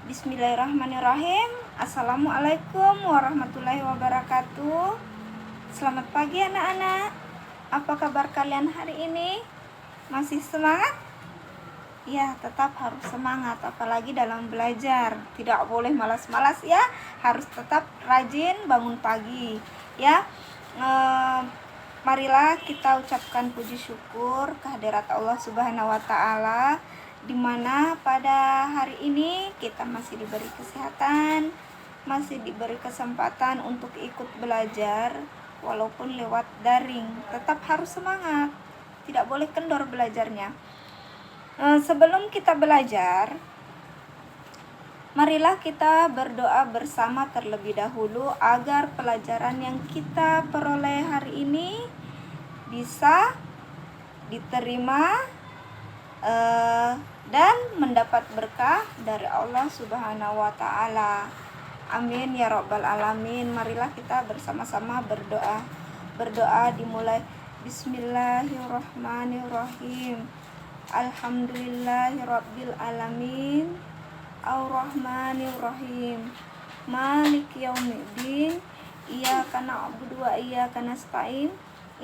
Bismillahirrahmanirrahim. Assalamualaikum warahmatullahi wabarakatuh. Selamat pagi anak-anak. Apa kabar kalian hari ini? Masih semangat? Ya, tetap harus semangat, apalagi dalam belajar. Tidak boleh malas-malas ya. Harus tetap rajin bangun pagi ya. Marilah kita ucapkan puji syukur kehadirat Allah Subhanahu wa Ta'ala, di mana pada hari ini kita masih diberi kesehatan, masih diberi kesempatan untuk ikut belajar walaupun lewat daring. Tetap harus semangat, tidak boleh kendor belajarnya. Sebelum kita belajar, marilah kita berdoa bersama terlebih dahulu agar pelajaran yang kita peroleh hari ini bisa diterima dan mendapat berkah dari Allah Subhanahu wa Ta'ala. Amin ya rabbal alamin. Marilah kita bersama-sama berdoa. Berdoa dimulai Bismillahirrahmanirrahim. Alhamdulillahirabbil alamin. Ar-Rahmanir-Rahim. Maliki yaumiddin. Iyyaka na'budu wa iyyaka nasta'in.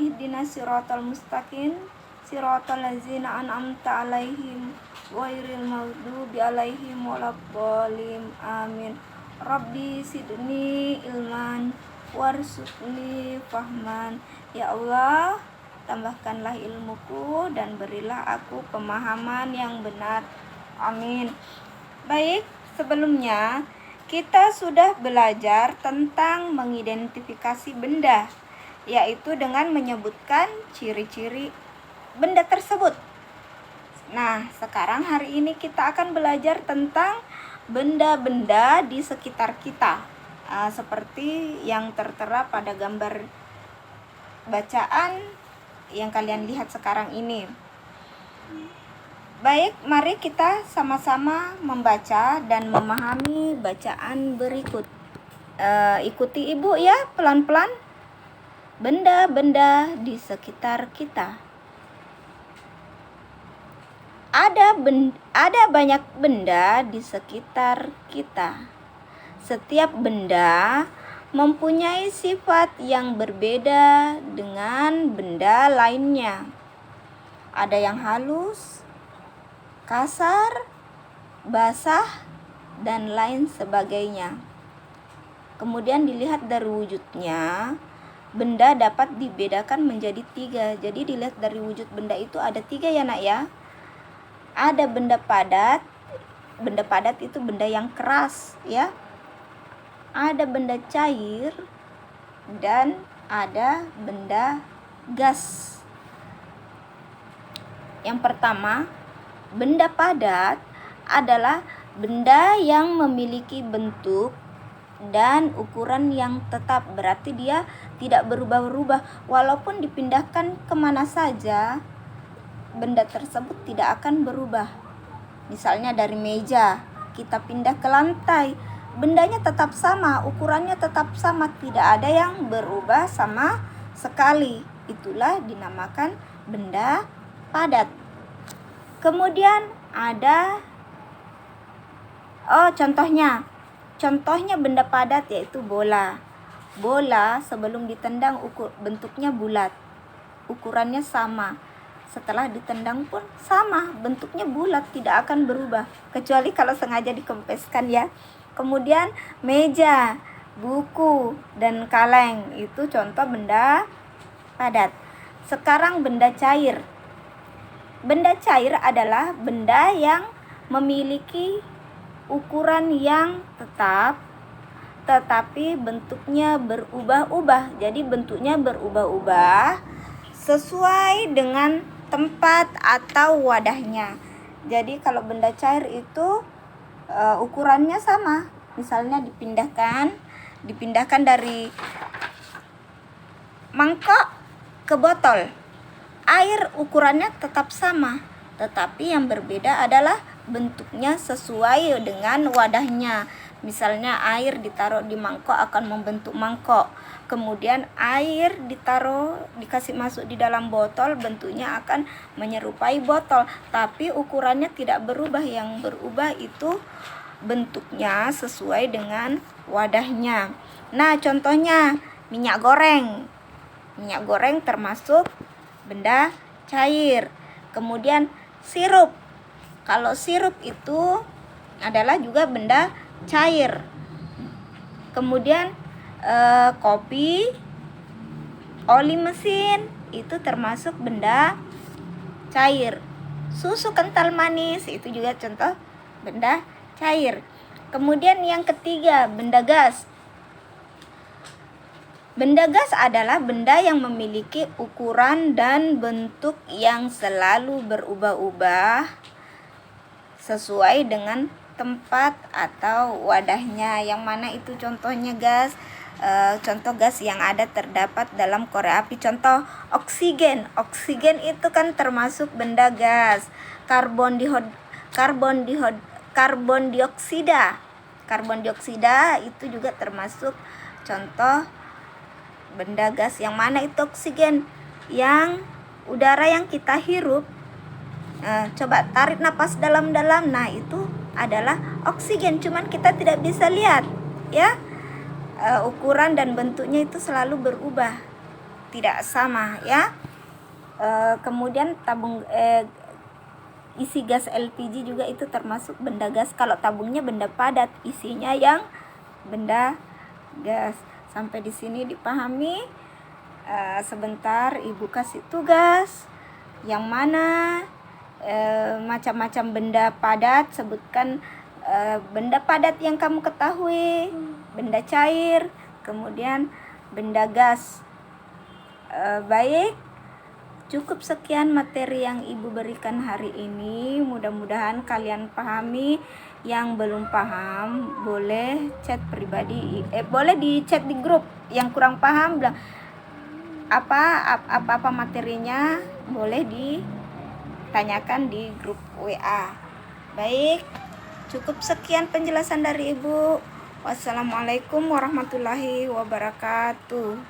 Ihdinas siratal mustaqim. Siratal ladzina an'amta 'alaihim ghairil maghdubi 'alaihim waladdallin. Amin. Rabbi sidni ilman warzuqni fahman. Ya Allah, tambahkanlah ilmuku dan berilah aku pemahaman yang benar. Amin. Baik, sebelumnya kita sudah belajar tentang mengidentifikasi benda, yaitu dengan menyebutkan ciri-ciri benda tersebut. Nah, sekarang hari ini kita akan belajar tentang benda-benda di sekitar kita, seperti yang tertera pada gambar bacaan yang kalian lihat sekarang ini. Baik, mari kita sama-sama membaca dan memahami bacaan berikut. Ikuti ibu ya, pelan-pelan. Benda-benda di sekitar kita. Ada banyak benda di sekitar kita. Setiap benda mempunyai sifat yang berbeda dengan benda lainnya. Ada yang halus, kasar, basah, dan lain sebagainya. Kemudian dilihat dari wujudnya, benda dapat dibedakan menjadi 3. Jadi dilihat dari wujud benda itu ada 3 ya nak ya. Ada benda padat. Benda padat itu benda yang keras ya. Ada benda cair dan ada benda gas. Yang pertama, benda padat adalah benda yang memiliki bentuk dan ukuran yang tetap. Berarti dia tidak berubah-ubah. Walaupun dipindahkan kemana saja, benda tersebut tidak akan berubah. Misalnya dari meja, kita pindah ke lantai, bendanya tetap sama, ukurannya tetap sama, tidak ada yang berubah sama sekali. Itulah dinamakan benda padat. Kemudian ada contohnya benda padat yaitu bola. Bola sebelum ditendang bentuknya bulat, ukurannya sama. Setelah ditendang pun sama, bentuknya bulat, tidak akan berubah kecuali kalau sengaja dikempeskan ya. Kemudian meja, buku, dan kaleng itu contoh benda padat. Sekarang benda cair. Benda cair adalah benda yang memiliki ukuran yang tetap, tetapi bentuknya berubah-ubah. Jadi bentuknya berubah-ubah sesuai dengan tempat atau wadahnya. Jadi kalau benda cair itu ukurannya sama. Misalnya dipindahkan dari mangkok ke botol. Air ukurannya tetap sama, tetapi yang berbeda adalah bentuknya sesuai dengan wadahnya. Misalnya air ditaruh di mangkok akan membentuk mangkok. Kemudian air dikasih masuk di dalam botol, bentuknya akan menyerupai botol, tapi ukurannya tidak berubah. Yang berubah itu bentuknya sesuai dengan wadahnya. Nah, contohnya minyak goreng. Minyak goreng termasuk benda cair. Kemudian sirup. Kalau sirup itu adalah juga benda cair. Kemudian kopi, oli mesin itu termasuk benda cair. Susu kental manis itu juga contoh benda cair. Kemudian yang ketiga, benda gas. Benda gas adalah benda yang memiliki ukuran dan bentuk yang selalu berubah-ubah sesuai dengan tempat atau wadahnya. Yang mana itu contohnya gas? Contoh gas yang ada terdapat dalam korek api. Contoh oksigen. Oksigen itu kan termasuk benda gas. Karbon dioksida itu juga termasuk contoh benda gas. Yang mana itu oksigen? Yang udara yang kita hirup. Coba tarik napas dalam-dalam. Nah, itu adalah oksigen. Cuman kita tidak bisa lihat, ya. Ukuran dan bentuknya itu selalu berubah, tidak sama, ya. Kemudian tabung isi gas LPG juga itu termasuk benda gas. Kalau tabungnya benda padat, isinya yang benda gas. Sampai di sini dipahami. Sebentar Ibu kasih tugas. Yang mana macam-macam benda padat, sebutkan benda padat yang kamu ketahui, benda cair, kemudian benda gas. Baik, cukup sekian materi yang Ibu berikan hari ini. Mudah-mudahan kalian pahami. Yang belum paham boleh chat pribadi, boleh di chat di grup. Yang kurang paham bilang apa materinya, boleh ditanyakan di grup WA. Baik, cukup sekian penjelasan dari Ibu. Wassalamualaikum warahmatullahi wabarakatuh.